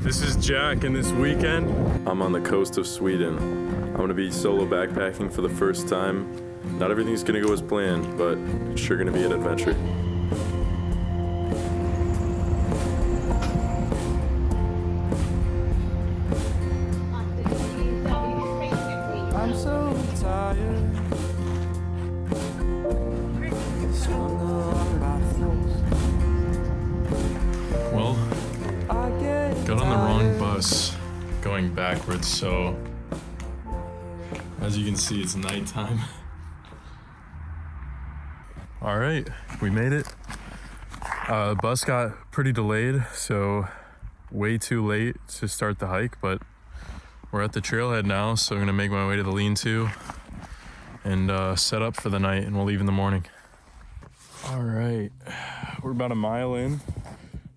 This is Jack, and this weekend, I'm on the coast of Sweden. I'm gonna be solo backpacking for the first time. Not everything's gonna go as planned, but it's sure gonna be an adventure. I'm so tired. Well, got on the wrong bus going backwards, so as you can see, it's nighttime. All right, we made it. Bus got pretty delayed, so way too late to start the hike, but we're at the trailhead now, so I'm gonna make my way to the lean-to and set up for the night, and we'll leave in the morning. All right, we're about a mile in,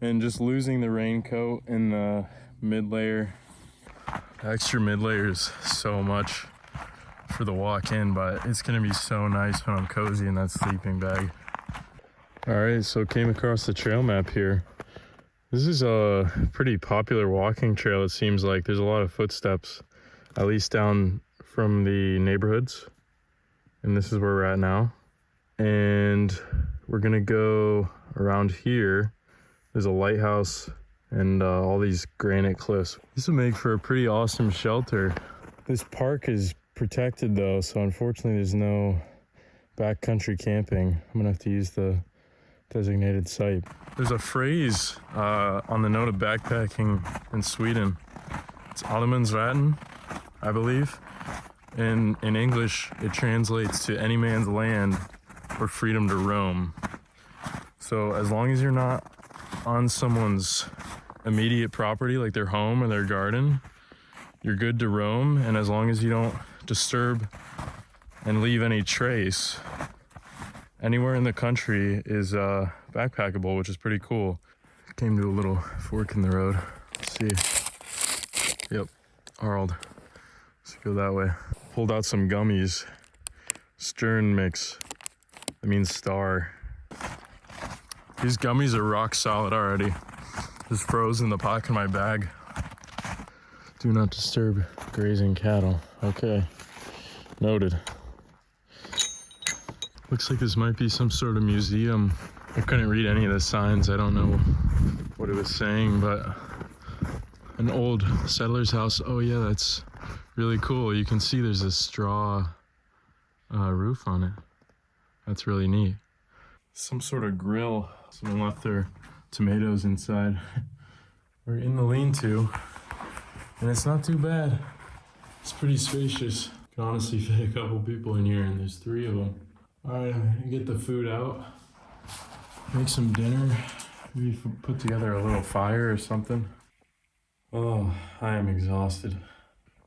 and just losing the raincoat and the mid-layer. The extra mid-layer is so much for the walk in, but it's gonna be so nice when I'm cozy in that sleeping bag. All right, so came across the trail map here. This is a pretty popular walking trail, it seems like. There's a lot of footsteps, at least down from the neighborhoods. And this is where we're at now. And we're gonna go around here. There's a lighthouse and all these granite cliffs. This will make for a pretty awesome shelter. This park is protected though, so unfortunately there's no backcountry camping. I'm gonna have to use the designated site. There's a phrase on the note of backpacking in Sweden. It's Allemansrätten, I believe. And in English, it translates to any man's land or freedom to roam. So as long as you're not on someone's immediate property, like their home or their garden, you're good to roam. And as long as you don't disturb and leave any trace, anywhere in the country is backpackable, which is pretty cool. Came to a little fork in the road. Let's see. Yep, Arld. Let's go that way. Pulled out some gummies. Stern mix. That means star. These gummies are rock solid already. Just froze in the pocket of my bag. Do not disturb grazing cattle. Okay, noted. Looks like this might be some sort of museum. I couldn't read any of the signs. I don't know what it was saying, but an old settler's house. Oh yeah, that's really cool. You can see there's a straw roof on it. That's really neat. Some sort of grill. Someone left their tomatoes inside. We're in the lean-to, and it's not too bad. It's pretty spacious. Can honestly fit a couple people in here, and there's 3 of them. All right, I'm gonna get the food out, make some dinner, maybe put together a little fire or something. Oh, I am exhausted.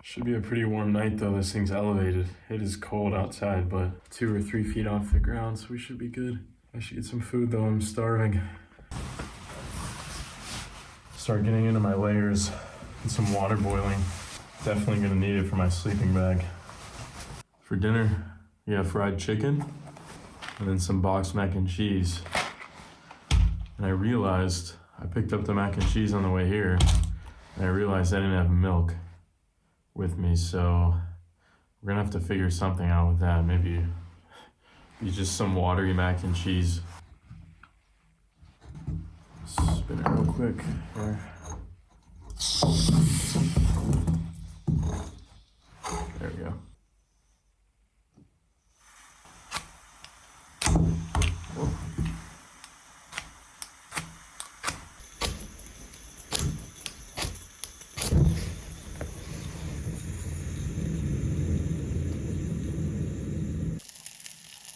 Should be a pretty warm night though, this thing's elevated. It is cold outside, but 2 or 3 feet off the ground, so we should be good. I should get some food though, I'm starving. Start getting into my layers and some water boiling. Definitely gonna need it for my sleeping bag. For dinner, we have fried chicken, and then some boxed mac and cheese. And I realized, I picked up the mac and cheese on the way here, and I realized I didn't have milk with me, so we're gonna have to figure something out with that. Maybe just some watery mac and cheese. Spin it real quick here. There we go.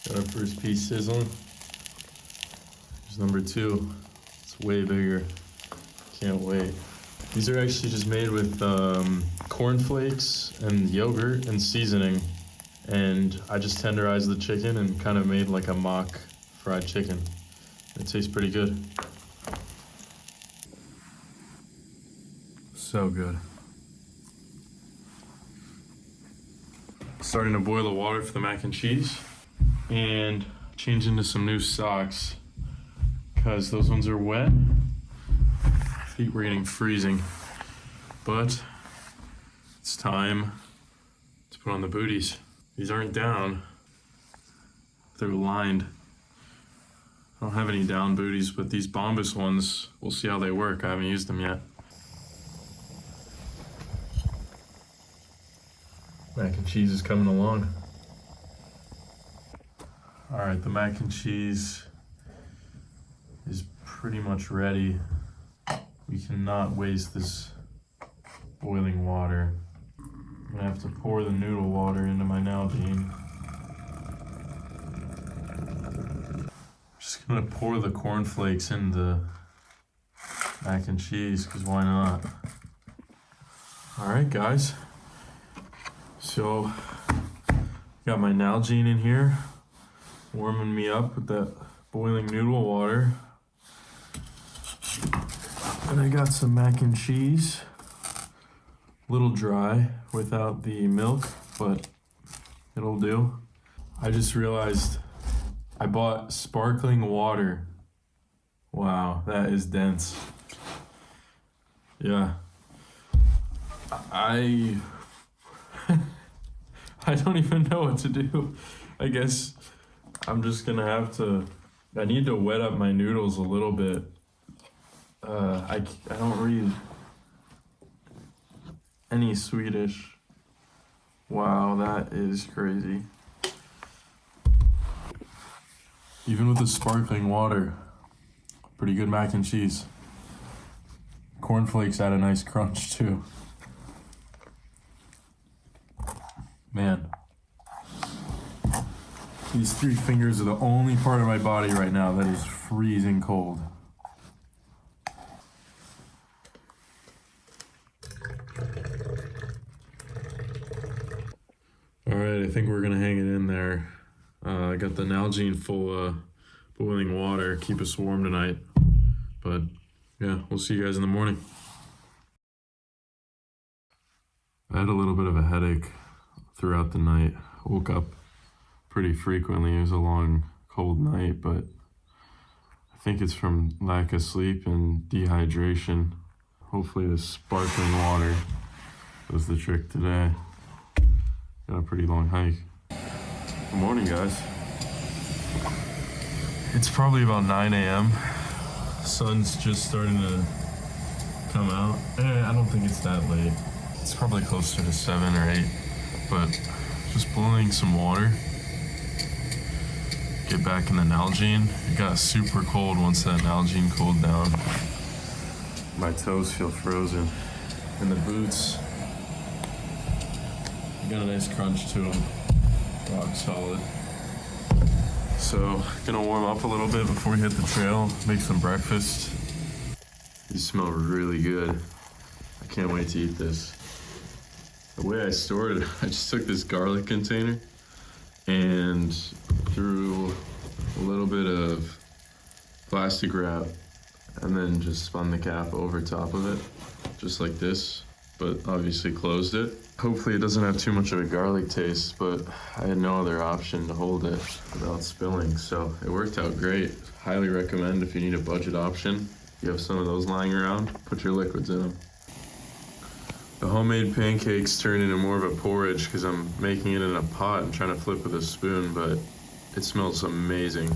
Got our first piece sizzling. Here's number 2. It's way bigger. Can't wait. These are actually just made with cornflakes and yogurt and seasoning. And I just tenderized the chicken and kind of made like a mock fried chicken. It tastes pretty good. So good. Starting to boil the water for the mac and cheese. And change into some new socks because those ones are wet. Feet were getting freezing. But it's time to put on the booties. These aren't down, they're lined. I don't have any down booties, but these Bombas ones, we'll see how they work. I haven't used them yet. Mac and cheese is coming along. All right, the mac and cheese is pretty much ready. We cannot waste this boiling water. I'm gonna have to pour the noodle water into my Nalgene. Just gonna pour the cornflakes into mac and cheese, because why not? All right, guys. So, got my Nalgene in here, warming me up with that boiling noodle water. And I got some mac and cheese. A little dry without the milk, but it'll do. I just realized I bought sparkling water. Wow, that is dense. Yeah. I don't even know what to do. I guess I'm just gonna have to, I need to wet up my noodles a little bit. I don't read any Swedish. Wow, that is crazy. Even with the sparkling water, pretty good mac and cheese. Cornflakes add a nice crunch too. Man, these 3 fingers are the only part of my body right now that is freezing cold. All right, I think we're gonna hang it in there. I got the Nalgene full of boiling water, keep us warm tonight. But yeah, we'll see you guys in the morning. I had a little bit of a headache throughout the night. Woke up pretty frequently. It was a long, cold night, but I think it's from lack of sleep and dehydration. Hopefully the sparkling water was the trick today. Got a pretty long hike. Good morning, guys. It's probably about 9 a.m. Sun's just starting to come out. I don't think it's that late. It's probably closer to 7 or 8, but just boiling some water. Get back in the Nalgene. It got super cold once that Nalgene cooled down. My toes feel frozen. And the boots got a nice crunch to them. Rock solid. So, gonna warm up a little bit before we hit the trail, make some breakfast. These smell really good. I can't wait to eat this. The way I stored it, I just took this garlic container and threw a little bit of plastic wrap and then just spun the cap over top of it, just like this, but obviously closed it. Hopefully it doesn't have too much of a garlic taste, but I had no other option to hold it without spilling, so it worked out great. Highly recommend if you need a budget option. You have some of those lying around, put your liquids in them. The homemade pancakes turn into more of a porridge because I'm making it in a pot and trying to flip with a spoon, but it smells amazing.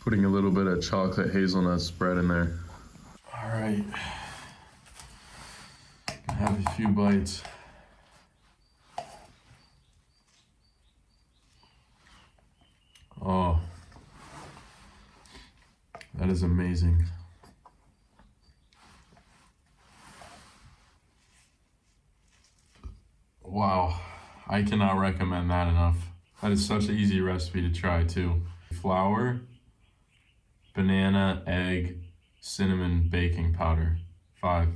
Putting a little bit of chocolate hazelnut spread in there. All right, gonna have a few bites. Oh, that is amazing. Wow, I cannot recommend that enough. That is such an easy recipe to try too. Flour, banana, egg, cinnamon, baking powder. 5.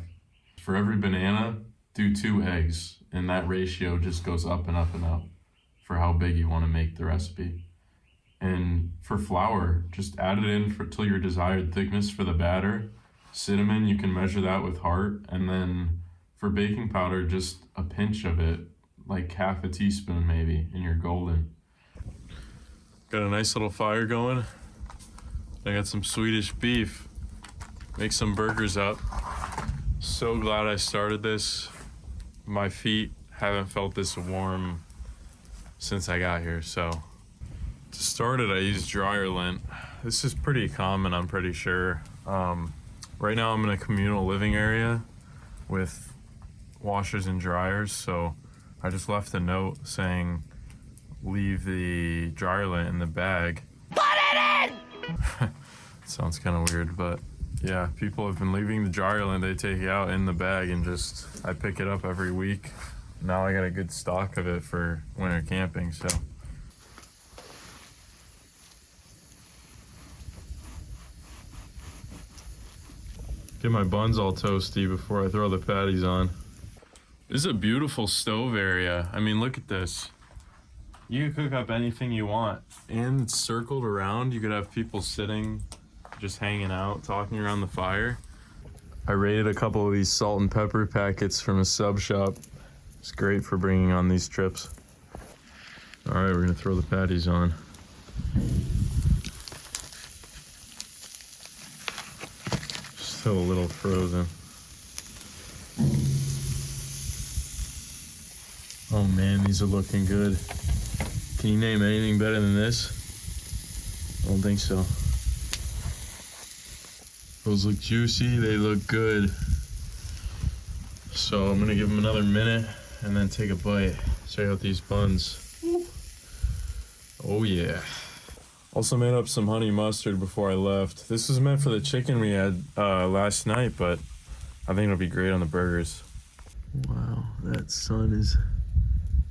For every banana, do 2 eggs, and that ratio just goes up and up and up for how big you want to make the recipe. And for flour, just add it in till your desired thickness for the batter. Cinnamon, you can measure that with heart, and then for baking powder, just a pinch of it, like half a teaspoon maybe, and you're golden. Got a nice little fire going. I got some Swedish beef. Make some burgers up. So glad I started this. My feet haven't felt this warm since I got here, so to start it I used dryer lint. This is pretty common, I'm pretty sure. Right now I'm in a communal living area with washers and dryers, so I just left a note saying leave the dryer lint in the bag. Put it in! Sounds kind of weird, but yeah, people have been leaving the dryer lint. They take it out in the bag and just, I pick it up every week. Now I got a good stock of it for winter camping, so. Get my buns all toasty before I throw the patties on. This is a beautiful stove area. I mean, look at this. You can cook up anything you want. And it's circled around. You could have people sitting, just hanging out, talking around the fire. I raided a couple of these salt and pepper packets from a sub shop. It's great for bringing on these trips. All right, we're gonna throw the patties on. Still a little frozen. Oh man, these are looking good. Can you name anything better than this? I don't think so. Those look juicy, they look good. So I'm gonna give them another minute and then take a bite. Check out these buns. Oh yeah. Also made up some honey mustard before I left. This was meant for the chicken we had last night, but I think it'll be great on the burgers. Wow, that sun is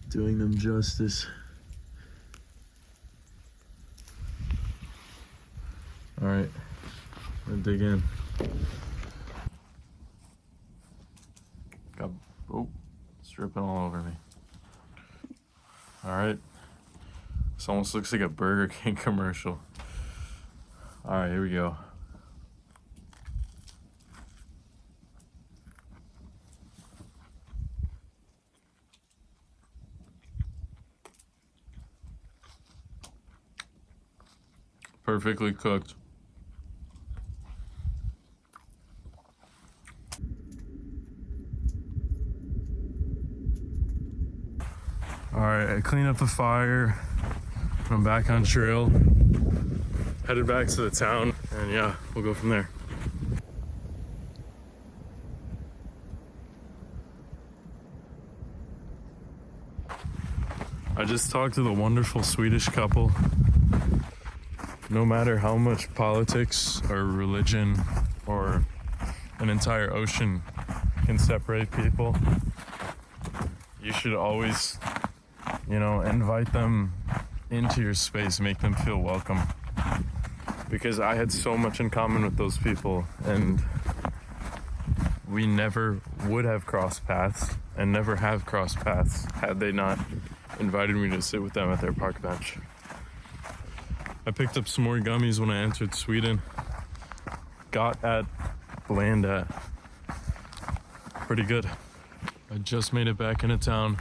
doing them justice. All right, I'm gonna dig in. Oh, it's dripping all over me. All right, this almost looks like a Burger King commercial. All right, here we go. Perfectly cooked. All right, I cleaned up the fire. I'm back on trail. Headed back to the town, and yeah, we'll go from there. I just talked to the wonderful Swedish couple. No matter how much politics or religion or an entire ocean can separate people, you should always, invite them into your space, make them feel welcome. Because I had so much in common with those people, and we never would have crossed paths and never have crossed paths had they not invited me to sit with them at their park bench. I picked up some more gummies when I entered Sweden. Got at land at. Pretty good. I just made it back into town.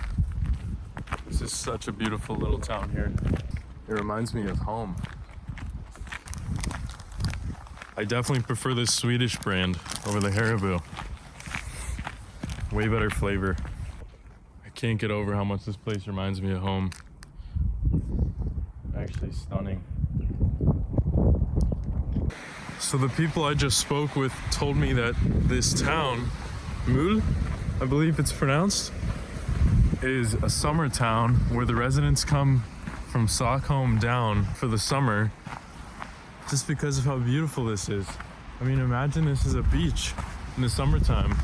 This is such a beautiful little town here. It reminds me of home. I definitely prefer this Swedish brand over the Haribo. Way better flavor. I can't get over how much this place reminds me of home. Actually stunning. So the people I just spoke with told me that this town, Mölle, I believe it's pronounced, is a summer town where the residents come from Stockholm down for the summer just because of how beautiful this is. I mean, imagine this is a beach in the summertime.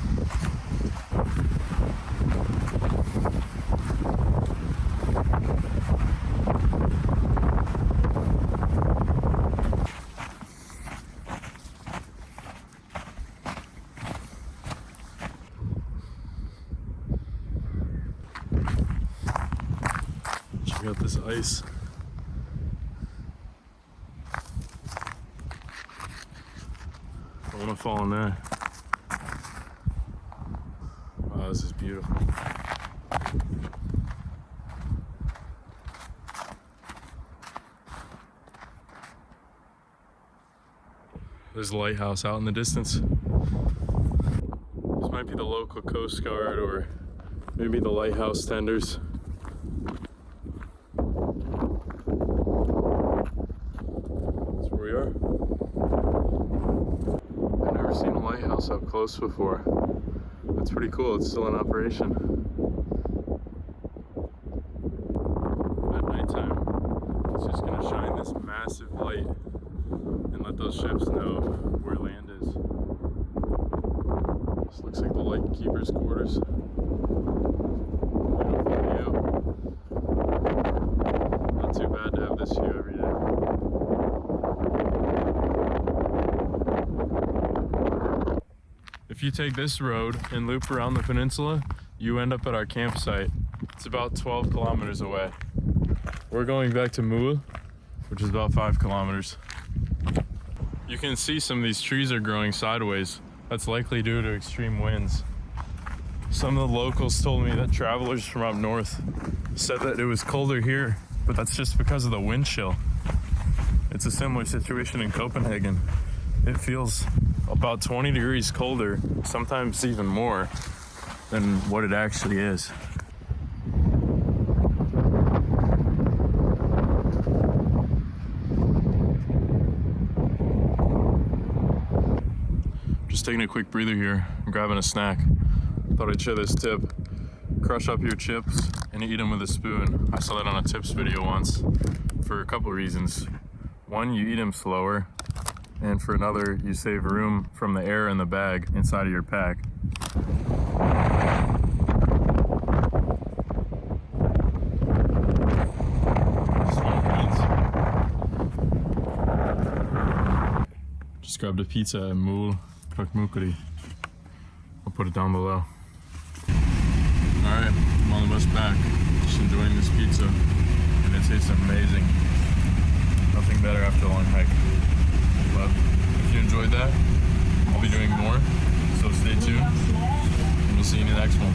Check out this ice. I want to fall in there. Wow, this is beautiful. There's a lighthouse out in the distance. This might local Coast Guard or maybe the lighthouse tenders. That's where we are. I've never seen a lighthouse up close before. That's pretty cool. It's still in operation. At nighttime, it's just gonna shine this massive light and let those ships know where land is. This looks like the lightkeeper's quarters. Beautiful view. Not too bad to have this view every day. If you take this road and loop around the peninsula, you end up at our campsite. It's about 12 kilometers away. We're going back to Mölle, which is about 5 kilometers. You can see some of these trees are growing sideways. That's likely due to extreme winds. Some of the locals told me that travelers from up north said that it was colder here, but that's just because of the wind chill. It's a similar situation in Copenhagen. It feels about 20 degrees colder, sometimes even more than what it actually is. Just taking a quick breather here, I'm grabbing a snack. Thought I'd share this tip. Crush up your chips and eat them with a spoon. I saw that on a tips video once for a couple reasons. One, you eat them slower, and for another, you save room from the air in the bag inside of your pack. Just grabbed a pizza at Mölle, Krukmakeri. I'll put it down below. Alright, I'm on the bus back. Just enjoying this pizza, and it tastes amazing. Nothing better after a long hike. But if you enjoyed that, I'll be doing more, so stay tuned, and we'll see you in the next one.